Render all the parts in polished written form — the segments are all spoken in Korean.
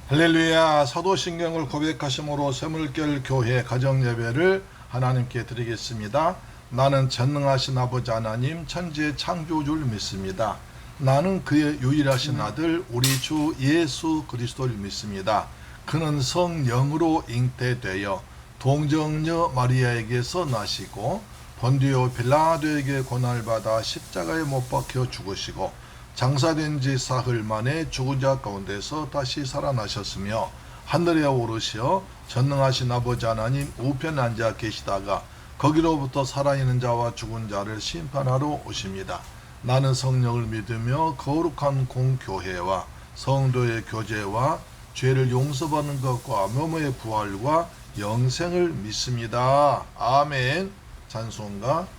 할렐루야. 사도신경을 고백하심으로 샘물결 교회 가정예배를 하나님께 드리겠습니다. 나는 전능하신 아버지 하나님 천지의 창조주를 믿습니다. 나는 그의 유일하신 아들 우리 주 예수 그리스도를 믿습니다. 그는 성령으로 잉태되어 동정녀 마리아에게서 나시고 본디오 빌라도에게 고난을 받아 십자가에 못 박혀 죽으시고 장사된 지 사흘 만에 죽은 자 가운데서 다시 살아나셨으며 하늘에 오르시어 전능하신 아버지 하나님 우편에 앉아 계시다가 거기로부터 살아있는 자와 죽은 자를 심판하러 오십니다. 나는 성령을 믿으며 거룩한 공교회와 성도의 교제와 죄를 용서받는 것과 몸의 부활과 영생을 믿습니다. 아멘. 찬송가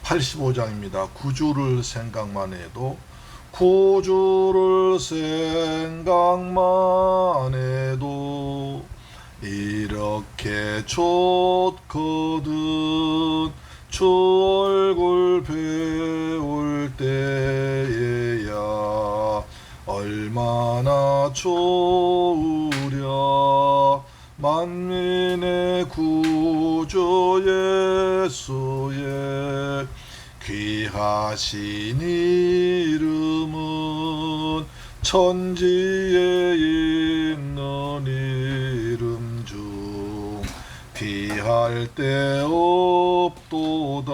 85장입니다. 구주를 생각만 해도 구주를 생각만 해도 이렇게 좋거든. 주 얼굴 배울 때에야 얼마나 좋으랴. 만민의 구주 예수의 귀하신 이름은 천지에 있는 이름 중 비할 데 없도다.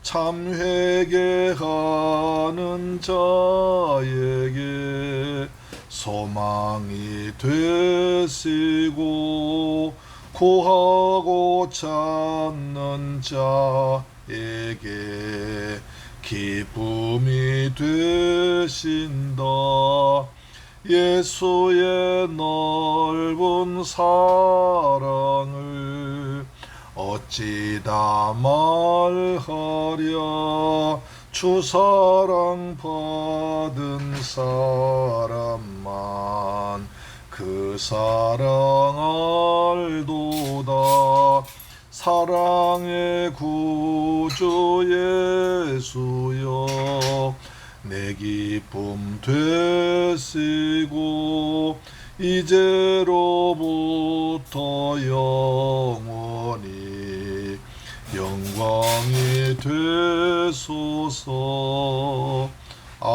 참 회개하는 자에게 소망이 되시고 구하고 찾는 자에게 기쁨이 되신다. 예수의 넓은 사랑을 어찌 다 말하랴. 주 사랑 받은 사람만 그 사랑 알도다. 사랑의 구주 예수여 내 기쁨 되시고 이제로부터 영원히 영광이 되소서. 아멘.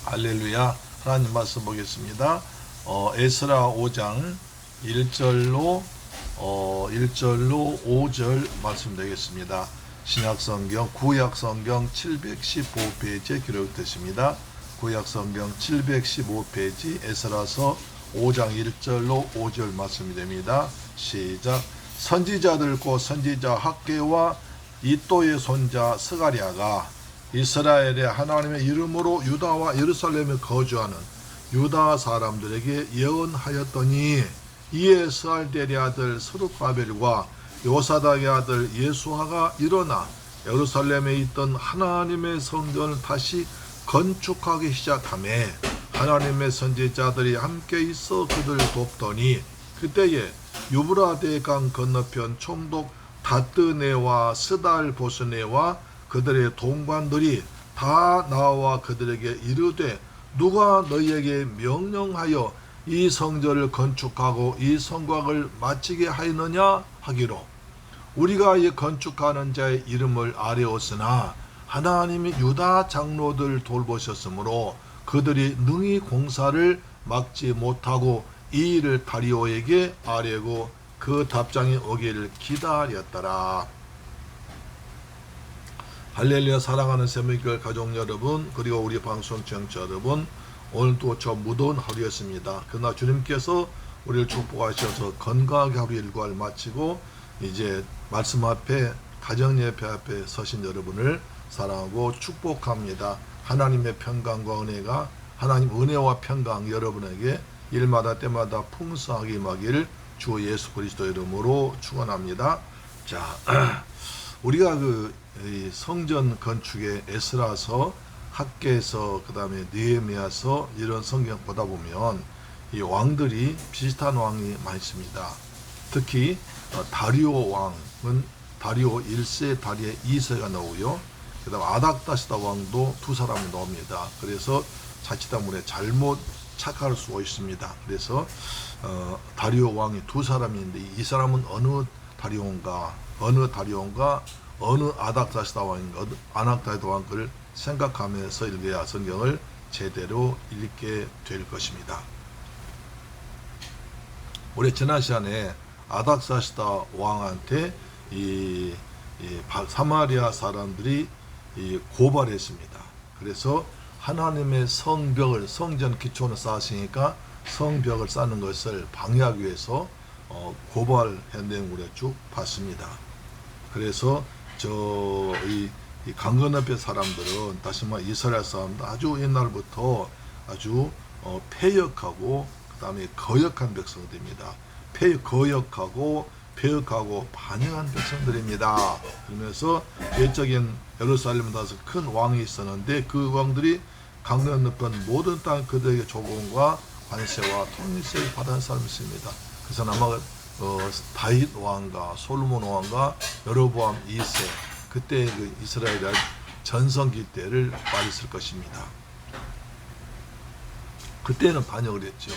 할렐루야. 하나님 말씀 보겠습니다. 에스라 5장 1절로 5절 말씀 되겠습니다. 신약성경 구약성경 715페이지에 기록되십니다. 구약성경 715페이지 에스라서 5장 1절로 5절 말씀이 됩니다. 시작. 선지자들 곧 선지자 학개와 이또의 손자 스가랴가 이스라엘의 하나님의 이름으로 유다와 예루살렘에 거주하는 유다 사람들에게 예언하였더니 이에 스알델의 아들 스룹바벨과 요사닥의 아들 예수아가 일어나 예루살렘에 있던 하나님의 성전을 다시 건축하기 시작하며 하나님의 선지자들이 함께 있어 그들을 돕더니 그때에 유브라데 강 건너편 총독 다뜨네와 스달보스네와 그들의 동관들이 다 나와 그들에게 이르되 누가 너희에게 명령하여 이 성전을 건축하고 이 성곽을 마치게 하였느냐 하기로 우리가 이 건축하는 자의 이름을 아뢰었으나 하나님이 유다 장로들 돌보셨으므로 그들이 능히 공사를 막지 못하고 이 일을 다리오에게 아뢰고 그 답장이 오기를 기다렸더라. 할렐루야. 사랑하는 샘물결 가족 여러분 그리고 우리 방송 청취자 여러분, 오늘도 저 무더운 하루였습니다. 그러나 주님께서 우리를 축복하셔서 건강하게 하루 일과를 마치고 이제 말씀 앞에 가정예배 앞에 서신 여러분을 사랑하고 축복합니다. 하나님의 평강과 은혜가 하나님 은혜와 평강 여러분에게 일마다 때마다 풍성하게 임하기를 주 예수 그리스도 이름으로 축원합니다. 자, 우리가 이 성전 건축의 에스라서, 학개서, 그 다음에 느헤미야서 이런 성경 보다 보면 이 왕들이 비슷한 왕이 많습니다. 특히 다리오 왕은 다리오 1세, 다리오 2세가 나오고요. 그 다음 아닥다시다 왕도 두 사람이 나옵니다. 그래서 자칫하면 잘못 착각할 수가 있습니다. 그래서 다리오 왕이 두 사람이 있는데 이 사람은 어느 다리오인가 어느 아닥다시다 왕인가 어느 아닥다시다 왕을 생각하면서 읽어야 성경을 제대로 읽게 될 것입니다. 우리 지난 시간에 아닥사시다 왕한테 이 사마리아 사람들이 고발했습니다. 그래서 하나님의 성벽을 성전 기초는 쌓았으니까 성벽을 쌓는 것을 방해하기 위해서 고발한 내용을 쭉 봤습니다. 그래서 이 강 건너편 사람들은 다시 말해 이스라엘 사람들 아주 옛날부터 아주 패역하고 그 다음에 거역한 백성들입니다. 거역하고 반역한 백성들입니다. 그러면서 외적인 예루살렘에 나서 큰 왕이 있었는데 그 왕들이 강 건너편 모든 땅 그들에게 조공과 관세와 통일세를 받은 사람이었습니다. 그래서 아마 다윗 왕과 솔로몬 왕과 여로보암 2세 그때 그 이스라엘의 전성기 때를 말했을 것입니다. 그때는 반역을 했죠.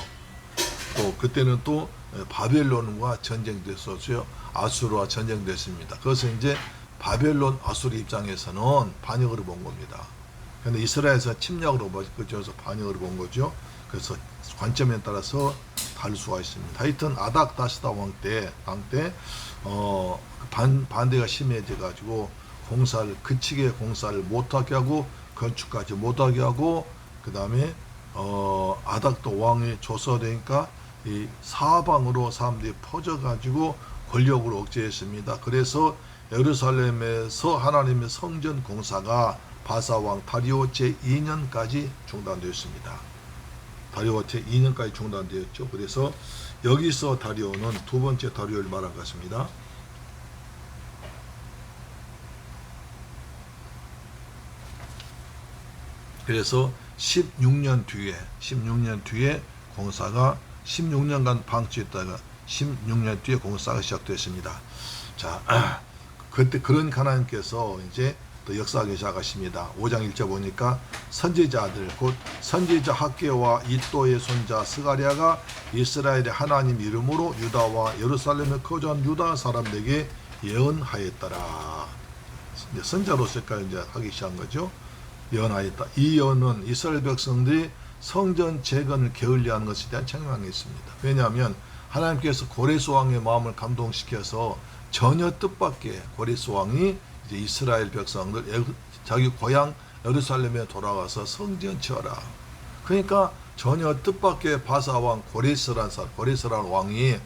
또 그때는 또 바벨론과 전쟁됐었죠. 아수르와 전쟁됐습니다. 그것은 이제 바벨론 아수르 입장에서는 반역으로 본 겁니다. 그런데 이스라엘에서 침략으로 그쳐서 반역으로 본 거죠. 그래서 관점에 따라서 다를 수가 있습니다. 하여튼 아닥다시다 왕 때 반대가 심해져 가지고 그치게 공사를 못하게 하고 건축까지 못하게 하고 그 다음에 아닥도 왕이 조서되니까 이 사방으로 사람들이 퍼져가지고 권력으로 억제했습니다. 그래서 예루살렘에서 하나님의 성전 공사가 바사왕 다리오 제2년까지 중단되었습니다. 다리오 제2년까지 중단되었죠. 그래서 여기서 다리오는 두 번째 다리오를 말한 것 같습니다. 그래서 16년 뒤에 공사가 16년간 방치했다가 16년 뒤에 공사가 시작됐습니다. 자, 그때 그런 하나님께서 이제 또 역사하기 시작하십니다. 5장 1절 보니까 선지자들 곧 선지자 학개와 이또의 손자 스가랴가 이스라엘의 하나님 이름으로 유다와 예루살렘에 거주한 유다 사람들에게 예언하였더라. 선자로서까지 이제 하기 시작한 거죠. 예언하였다. 이 예언은 이스라엘 백성들이 성전 재건을 게을리하는 것에 대한 책망이 있습니다. 왜냐하면 하나님께서 고레스 왕의 마음을 감동시켜서 전혀 뜻밖의 고레스 왕이 이제 이스라엘 백성들 자기 고향 예루살렘에 돌아가서 성전 지어라. 그러니까 전혀 뜻밖의 바사왕 고레스라는 왕이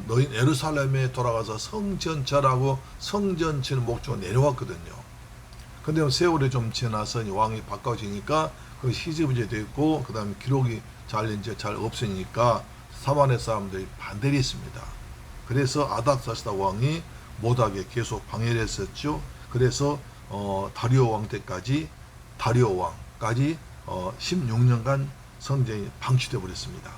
너희 예루살렘에 돌아가서 성전 지으라고 성전 지는 목적으로 내려왔거든요. 근데 세월이 좀 지나서 왕이 바꿔지니까 그 희지부지 됐고 그 다음에 기록이 잘 없으니까 사마리아 사람들이 반대를 했습니다. 그래서 아닥사시다 왕이 못하게 계속 방해를 했었죠. 그래서 다리오 왕 때까지 16년간 성전이 방치되어 버렸습니다.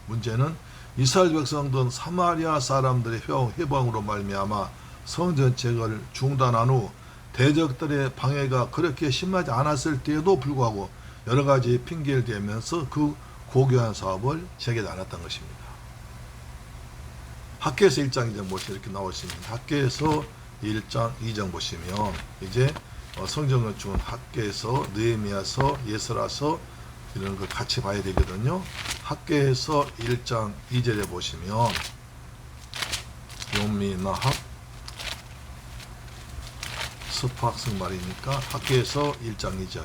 문제는 이스라엘 백성들은 사마리아 사람들의 회방으로 말미암아 성전 재건을 중단한 후 대적들의 방해가 그렇게 심하지 않았을 때에도 불구하고 여러 가지 핑계를 대면서 그 고교한 사업을 재개하지 않았던 것입니다. 학개에서 1장 2장 보시면 이렇게 나와 있습니다. 학개에서 1장 2장 보시면 이제 성전을 준 학개에서 느헤미야서 예스라서 이런 걸 같이 봐야 되거든요. 학개에서 1장 2절에 보시면 요미나합 스팍승 말이니까 학개에서 1장 2절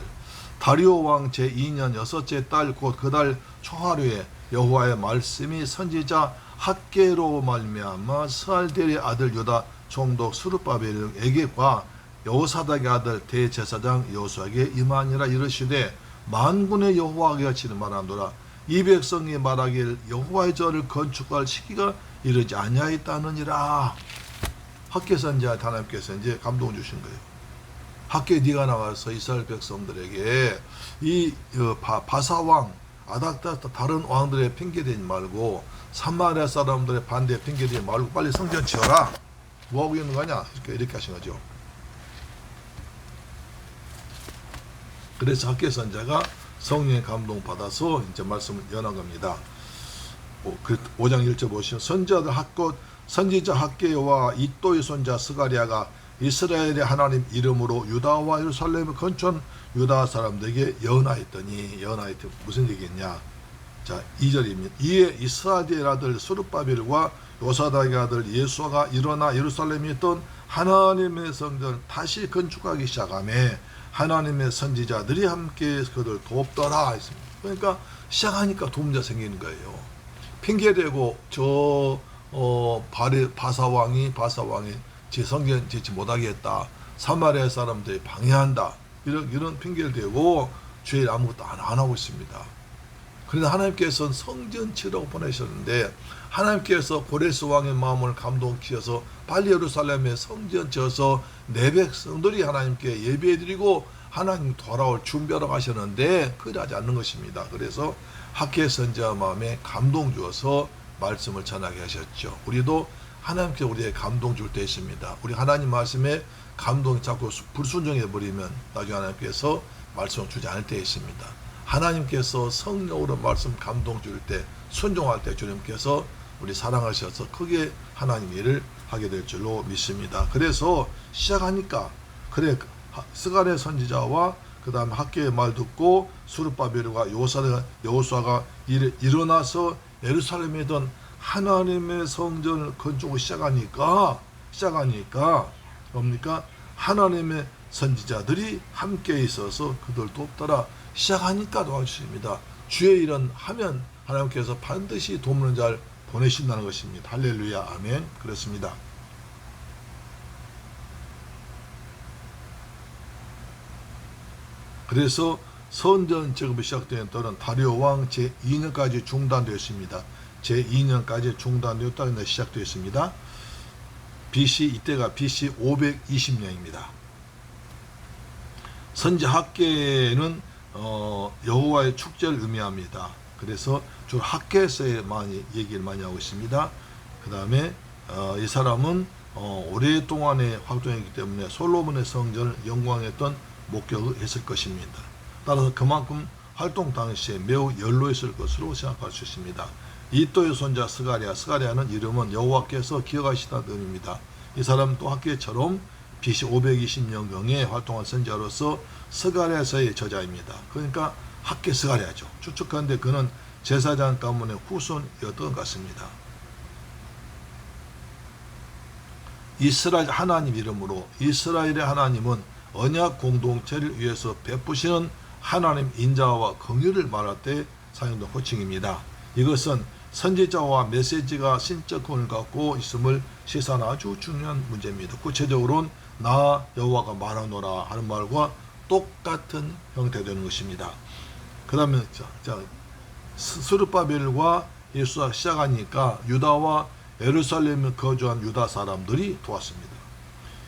다리오 왕 제2년 여섯째 달 곧 그 달 초하루에 여호와의 말씀이 선지자 학개로 말미암아 스알델의 아들 유다 총독 스룹바벨에게과 여호사닥의 아들 대제사장 여호수아에게 임하니라. 이르시되 만군의 여호와가 치는 말하노라. 이 백성이 말하길 여호와의 절을 건축할 시기가 이르지 아니하였다느니라. 학개 선지자 하나님께서 이제 감동 주신 거예요. 학개 네가 나가서 이스라엘 백성들에게 이 바사왕 다른 왕들의 핑계대지 말고 사마리아 사람들의 반대에 핑계대지 말고 빨리 성전 지어라. 뭐하고 있는 거냐? 이렇게 하신 거죠. 그래서 학개 선자가 성령의 감동 받아서 이제 말씀을 연한 겁니다. 5장 1절 보시면 선지자 학개와 이또의 손자 스가랴가 이스라엘의 하나님 이름으로 유다와 예루살렘을 건축한 유다 사람들에게 연하했더니 무슨 얘기겠냐? 자, 2절입니다. 이에 이스라엘 아들 스룹바벨과 요사닥의 아들 예수아가 일어나 예루살렘에 있던 하나님의 성전을 다시 건축하기 시작하며 하나님의 선지자들이 함께 그들 돕더라 했습니다. 그러니까 시작하니까 도움자 생기는 거예요. 핑계대고 바사왕이 제 성전 짓지 못하게 했다. 사마리아 사람들이 방해한다. 이런 핑계를 대고 죄를 아무것도 안 하고 있습니다. 그런데 하나님께서는 성전 지으라고 보내셨는데 하나님께서 고레스 왕의 마음을 감동시켜서 빨리 예루살렘에 성전 지어서 내 백성들이 하나님께 예배해드리고 하나님 돌아올 준비하러 가셨는데 그러지 않는 것입니다. 그래서 학개 선지자 마음에 감동 주어서 말씀을 전하게 하셨죠. 우리도 하나님께 우리의 감동 줄 때 있습니다. 우리 하나님 말씀에 감동이 자꾸 불순종해 버리면 나중에 하나님께서 말씀을 주지 않을 때 있습니다. 하나님께서 성령으로 말씀 감동 줄 때 순종할 때 주님께서 우리 사랑하셔서 크게 하나님 일을 하게 될 줄로 믿습니다. 그래서 시작하니까 스가랴 선지자와 그 다음에 학개의 말 듣고 스룹바벨과 여호수아가 일어나서 예루살렘에 있던 하나님의 성전을 건축을 시작하니까 뭡니까? 하나님의 선지자들이 함께 있어서 그들 돕더라. 시작하니까 도와주십니다. 주의 일은 하면 하나님께서 반드시 돕는 자를 보내신다는 것입니다. 할렐루야, 아멘. 그렇습니다. 그래서 성전 작업이 시작된 때는 다리오 왕 제2년까지 중단되었습니다. 제2년까지 중단되었다 시작되었습니다. 이때가 BC 520년입니다. 선지 학개는 여호와의 축제를 의미합니다. 그래서 주로 학개에서 얘기를 많이 하고 있습니다. 그 다음에 이 사람은 오랫동안의 활동이기 때문에 솔로몬의 성전을 영광했던 목격을 했을 것입니다. 따라서 그만큼 활동 당시에 매우 연로했을 것으로 생각할 수 있습니다. 이또의 손자 스가랴는 이름은 여호와께서 기억하시다는 의미입니다. 이 사람 또 학개처럼 BC 520년경에 활동한 선지자로서 스가랴서의 저자입니다. 그러니까 학개 스가랴죠. 추측하는데 그는 제사장 가문의 후손이었던 것 같습니다. 이스라엘 하나님 이름으로 이스라엘의 하나님은 언약 공동체를 위해서 베푸시는 하나님 인자와 긍휼을 말할 때 사용된 호칭입니다. 이것은 선지자와 메시지가 신적권을 갖고 있음을 시사하는 아주 중요한 문제입니다. 구체적으로는 나 여호와가 말하노라 하는 말과 똑같은 형태되는 것입니다. 그 다음에 스룹바벨과 예수가 시작하니까 유다와 예루살렘에 거주한 유다 사람들이 도왔습니다.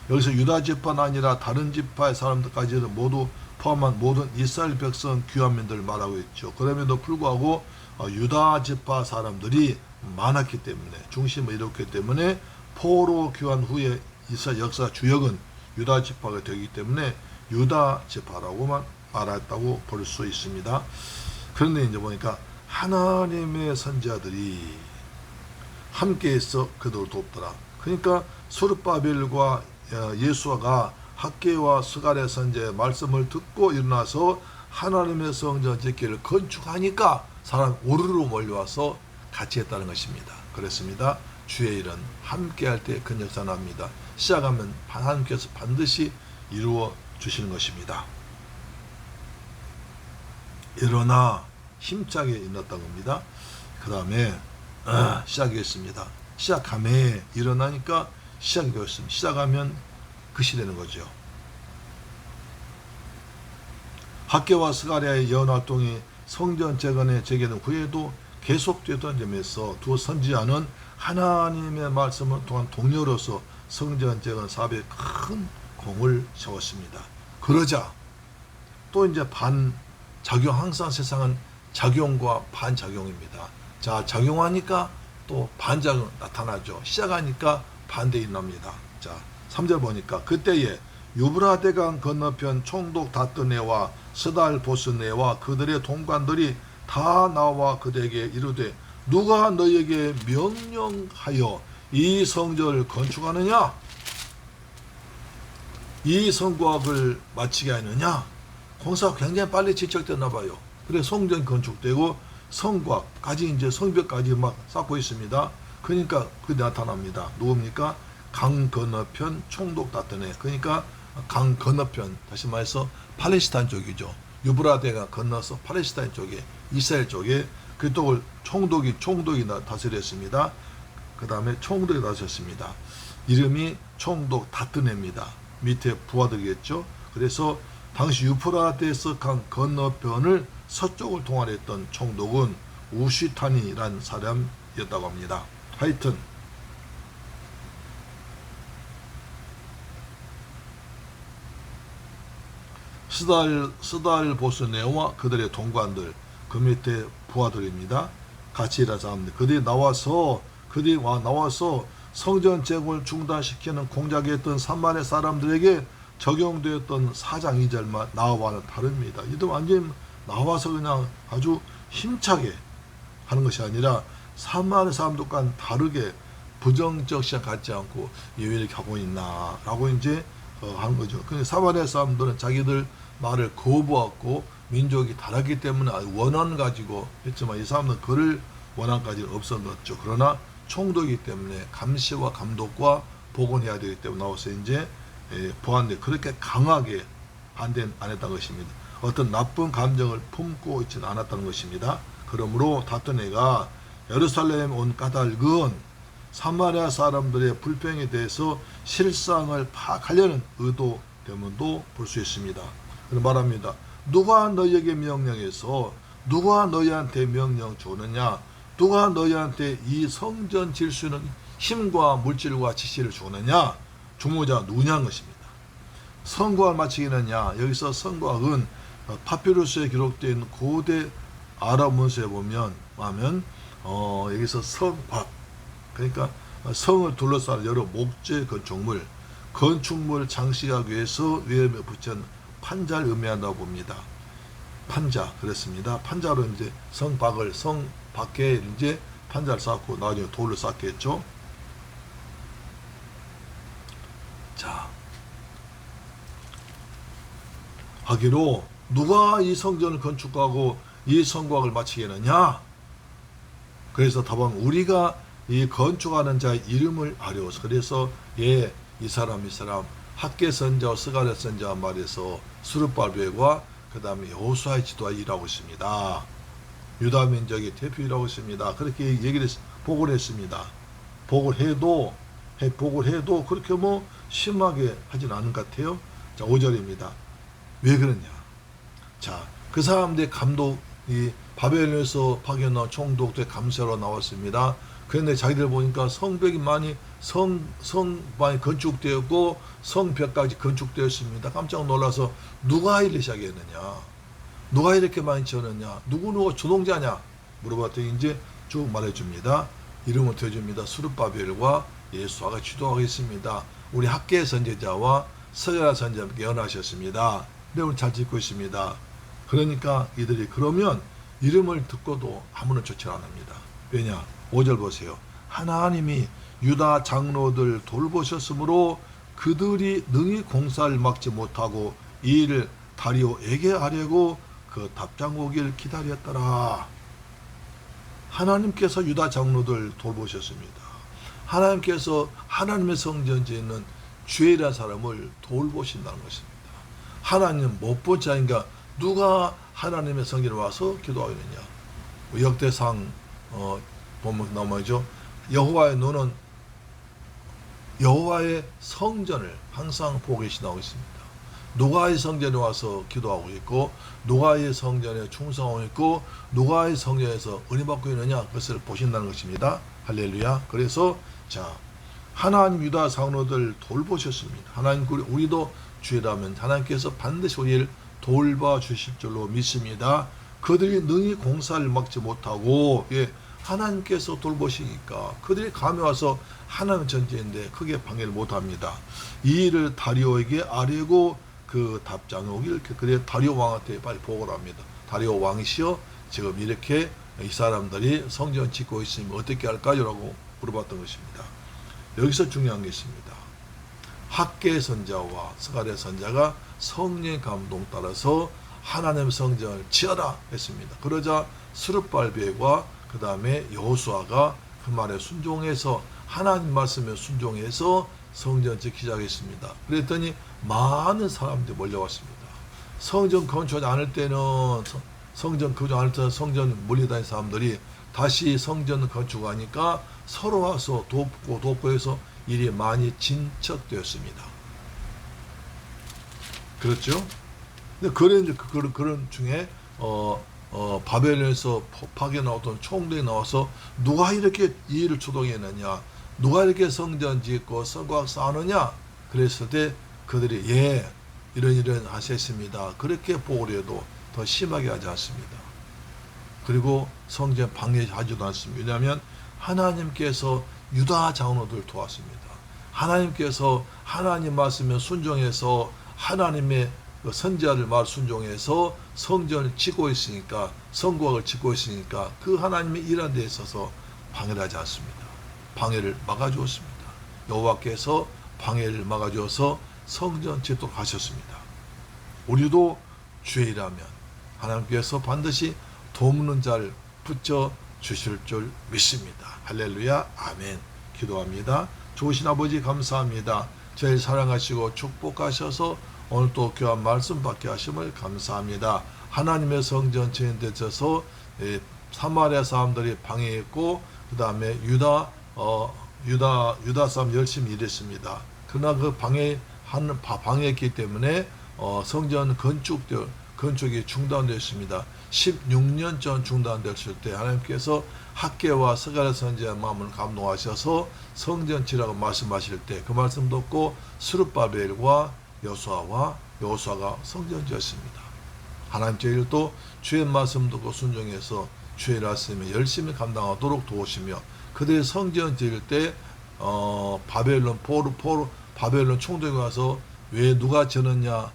여기서 유다 지파는 아니라 다른 지파의 사람들까지도 모두 포함한 모든 이스라엘 백성 귀환민들을 말하고 있죠. 그럼에도 불구하고 유다 지파 사람들이 많았기 때문에 중심을 이뤘기 때문에 포로 귀환 후에 이스라엘 역사 주역은 유다 지파가 되기 때문에 유다 지파라고만 말했다고 볼 수 있습니다. 그런데 이제 보니까 하나님의 선지자들이 함께해서 그들을 돕더라. 그러니까 스룹바벨과 예수아가 학개와 스가랴 선지자의 말씀을 듣고 일어나서 하나님의 성전 짓기를 건축하니까 사람 오르르 몰려와서 같이 했다는 것입니다. 그렇습니다. 주의 일은 함께할 때 큰 역사 납니다. 시작하면 하나님께서 반드시 이루어 주시는 것입니다. 일어나 힘차게 일어났던 겁니다. 그 다음에 시작했습니다. 시작하며 일어나니까 시작이 되었습니다. 시작하면 끝이 되는 거죠. 학개와 스가랴의 연활동이 성전 재건의 재개된 후에도 계속되던 점에서 두 선지자는 하나님의 말씀을 통한 동료로서 성전 재건 사업에 큰 공을 세웠습니다. 그러자 또 이제 반작용, 항상 세상은 작용과 반작용입니다. 자, 작용하니까 또 반작용 나타나죠. 시작하니까 반대인 납니다. 자, 3절 보니까 그때에 유브라데강 건너편 총독 다뜨네와 스달보스네와 그들의 동관들이 다 나와 그대에게 이르되 누가 너에게 명령하여 이 성전을 건축하느냐? 이 성곽을 마치게 하느냐? 공사가 굉장히 빨리 지척됐나 봐요. 그래 성전 건축되고 성곽까지 이제 성벽까지 막 쌓고 있습니다. 그러니까 그 나타납니다. 누굽니까? 강 건너편 총독 다뜨네. 그러니까 강 건너편, 다시 말해서 팔레스타인 쪽이죠. 유브라데가 건너서 팔레스타인 쪽에, 이스라엘 쪽에 그쪽을 총독이 다스렸습니다. 그 다음에 총독이 다스렸습니다. 이름이 총독 다뜨네입니다. 밑에 부하들이겠죠. 그래서 당시 유프라테스 강 건너편을 서쪽을 통할했던 총독은 우시탄이란 사람이었다고 합니다. 하여튼 스달보스네와 그들의 동관들, 그 밑에 부하들입니다. 같이 일한 사람들. 그들이 나와서 성전 재건을 중단시키는 공작했던 산만의 사람들에게 적용되었던 4장 2절만 나와는 다릅니다. 이도 완전히 나와서 그냥 아주 힘차게 하는 것이 아니라 산만의 사람들과 다르게 부정적 시각 갖지 않고 왜 이렇게 하고 있나 라고 이제 하는 거죠. 근데 사마리아 사람들은 자기들 말을 거부하고 민족이 다르기 때문에 원한 가지고 했지만 이 사람들은 그를 원한까지는 없었죠. 그러나 총독이기 때문에 감시와 감독과 복원해야 되기 때문에 나와서 이제 보았는데 그렇게 강하게 안 했다는 것입니다. 어떤 나쁜 감정을 품고 있지는 않았다는 것입니다. 그러므로 다뜨네가 예루살렘에 온 까닭은 사마리아 사람들의 불평에 대해서 실상을 파악하려는 의도 때문도 볼 수 있습니다. 말합니다. 누가 너희에게 명령해서 누가 너희한테 명령 주느냐? 누가 너희한테 이 성전 질 수 있는 힘과 물질과 지시를 주느냐? 주모자 누구냐는 것입니다. 성곽을 마치겠느냐? 여기서 성곽은 파피루스에 기록된 고대 아랍 문서에 보면 여기서 성곽, 그러니까 성을 둘러싸는 여러 목재 건축물 장식하기 위해서 위에 붙인 판자를 의미한다고 봅니다. 판자, 그렇습니다. 판자로 이제 성 밖에 이제 판자를 쌓고 나중에 돌을 쌓겠죠. 자, 하기로 누가 이 성전을 건축하고 이 성곽을 마치겠느냐? 그래서 답은 우리가 이 건축하는 자의 이름을 아려워서 그래서 이 사람 학계 선자와 스가랴 선자 말에서 스룹바벨과 그 다음에 여호수아의 지도자이라고 있습니다. 유다 민족의 대표이라고 있습니다. 그렇게 복을 했습니다. 복을 해도 그렇게 심하게 하진 않은 것 같아요. 자, 5절입니다. 왜 그러냐? 자, 그 사람들의 감독이 바벨론에서 파견한 총독들의 감사로 나왔습니다. 그런데 자기들 보니까 성벽이 많이 건축되었고 성벽까지 건축되었습니다. 깜짝 놀라서 누가 이렇게 시작했느냐? 누가 이렇게 많이 지었느냐? 누가 주동자냐? 물어봤더니 이제 쭉 말해줍니다. 이름을 대줍니다. 스룹바벨과 예수아가 주도하겠습니다. 우리 학계 선제자와 스가랴 선지자께 연하셨습니다. 내용을 잘 짓고 있습니다. 그러니까 이들이 그러면 이름을 듣고도 아무런 조치를 안 합니다. 왜냐? 5절 보세요. 하나님이 유다 장로들 돌보셨으므로 그들이 능히 공사를 막지 못하고 이 일을 다리오에게 하려고 그 답장 오길 기다렸더라. 하나님께서 유다 장로들 돌보셨습니다. 하나님께서 하나님의 성전 짓는 주엘이라는 사람을 돌보신다는 것입니다. 하나님 못 본 자인가? 누가 하나님의 성전에 와서 기도하겠느냐? 역대상 보면 나오죠. 여호와의 눈은 여호와의 성전을 항상 보고 계시다고 있습니다. 누가의 성전에 와서 기도하고 있고 누가의 성전에 충성하고 있고 누가의 성전에서 은혜 받고 있느냐 그것을 보신다는 것입니다. 할렐루야. 그래서 자, 하나님 유다 장로들 돌보셨습니다. 하나님 우리도 주의라면 하나님께서 반드시 우리를 돌봐 주실 줄로 믿습니다. 그들이 능히 공사를 막지 못하고 하나님께서 돌보시니까 그들이 감히 와서 하나님 전제인데 크게 방해를 못합니다. 이 일을 다리오에게 아뢰고 그 답장이 오기를 그래 다리오 왕한테 빨리 보고를 합니다. 다리오 왕이시여 지금 이렇게 이 사람들이 성전 짓고 있으면 어떻게 할까요? 라고 물어봤던 것입니다. 여기서 중요한 게 있습니다. 학개 선자와 스가랴 선자가 성령의 감동 따라서 하나님 성전을 지어라 했습니다. 그러자 스룹발벨과 그 다음에 여호수아가 그 말에 순종해서 하나님 말씀에 순종해서 성전 짓기 시작했습니다. 그랬더니 많은 사람들이 몰려왔습니다. 성전 건축하지 않을 때는 성전 몰려다닌 사람들이 다시 성전 건축하니까 서로 와서 돕고 해서 일이 많이 진척되었습니다. 그렇죠? 근데 그런 중에 바벨론에서 파괴 나왔던 총독이 나와서 누가 이렇게 이 일을 주동했느냐, 누가 이렇게 성전 짓고 성곽 쌓느냐 그랬을 때 그들이 이런 하셨습니다. 그렇게 보고를 해도 더 심하게 하지 않습니다. 그리고 성전 방해하지도 않습니다. 왜냐하면 하나님께서 유다 장로들 도왔습니다. 하나님께서 하나님 말씀에 순종해서 하나님의 선지자들 말 순종해서 성전을 짓고 있으니까 성곽을 짓고 있으니까 그 하나님의 일한 데 있어서 방해를 하지 않습니다. 방해를 막아주었습니다. 여호와께서 방해를 막아주어서 성전 짓도록 하셨습니다. 우리도 주의 일하면 하나님께서 반드시 돕는 자를 붙여 주실 줄 믿습니다. 할렐루야, 아멘. 기도합니다. 좋으신 아버지 감사합니다. 저희를 사랑하시고 축복하셔서 오늘 또 귀한 말씀 받게 하심을 감사합니다. 하나님의 성전 짓는 데 있어서 사마리아 사람들이 방해했고 그 다음에 유다 사람 열심히 일했습니다. 그러나 그 방해했기 때문에 성전 건축이 중단되었습니다. 16년 전 중단됐을 때 하나님께서 학개와 스가랴 선지자의 마음을 감동하셔서 성전 지라고 말씀하실 때 그 말씀 듣고 스룹바벨과 여호수아가 성전 지었습니다. 하나님 저희들도 주의 말씀 듣고 순종해서 주의 말씀에 열심히 감당하도록 도우시며 그들이 성전 지을 때 바벨론 총독이 와서 왜 누가 지었느냐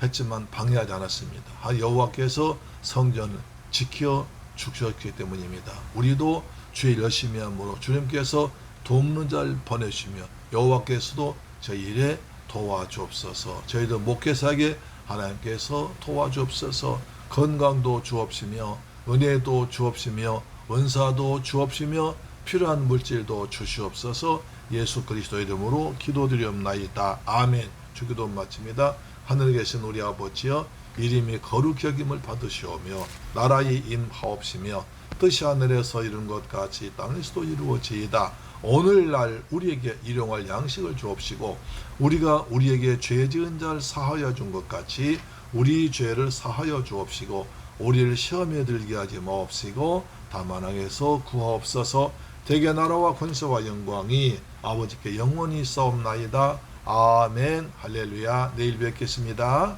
했지만 방해하지 않았습니다. 여호와께서 성전을 지켜 주셨기 때문입니다. 우리도 주의 열심히 함으로 주님께서 돕는 자를 보내시며 여호와께서도 저희 일에 도와주옵소서. 저희도 목회사에게 하나님께서 도와주옵소서. 건강도 주옵시며 은혜도 주옵시며 은사도 주옵시며 필요한 물질도 주시옵소서. 예수 그리스도 이름으로 기도드리옵나이다. 아멘. 주기도 마칩니다. 하늘에 계신 우리 아버지여 이름이 거룩히 여김을 받으시오며 나라의 임하옵시며 뜻이 하늘에서 이룬 것 같이 땅에서도 이루어지이다. 오늘날 우리에게 일용할 양식을 주옵시고 우리가 우리에게 죄 지은 자를 사하여 준 것 같이 우리 죄를 사하여 주옵시고 우리를 시험에 들게 하지 마옵시고 다만 악에서 구하옵소서. 대개 나라와 권세와 영광이 아버지께 영원히 싸움나이다. 아멘. 할렐루야. 내일 뵙겠습니다.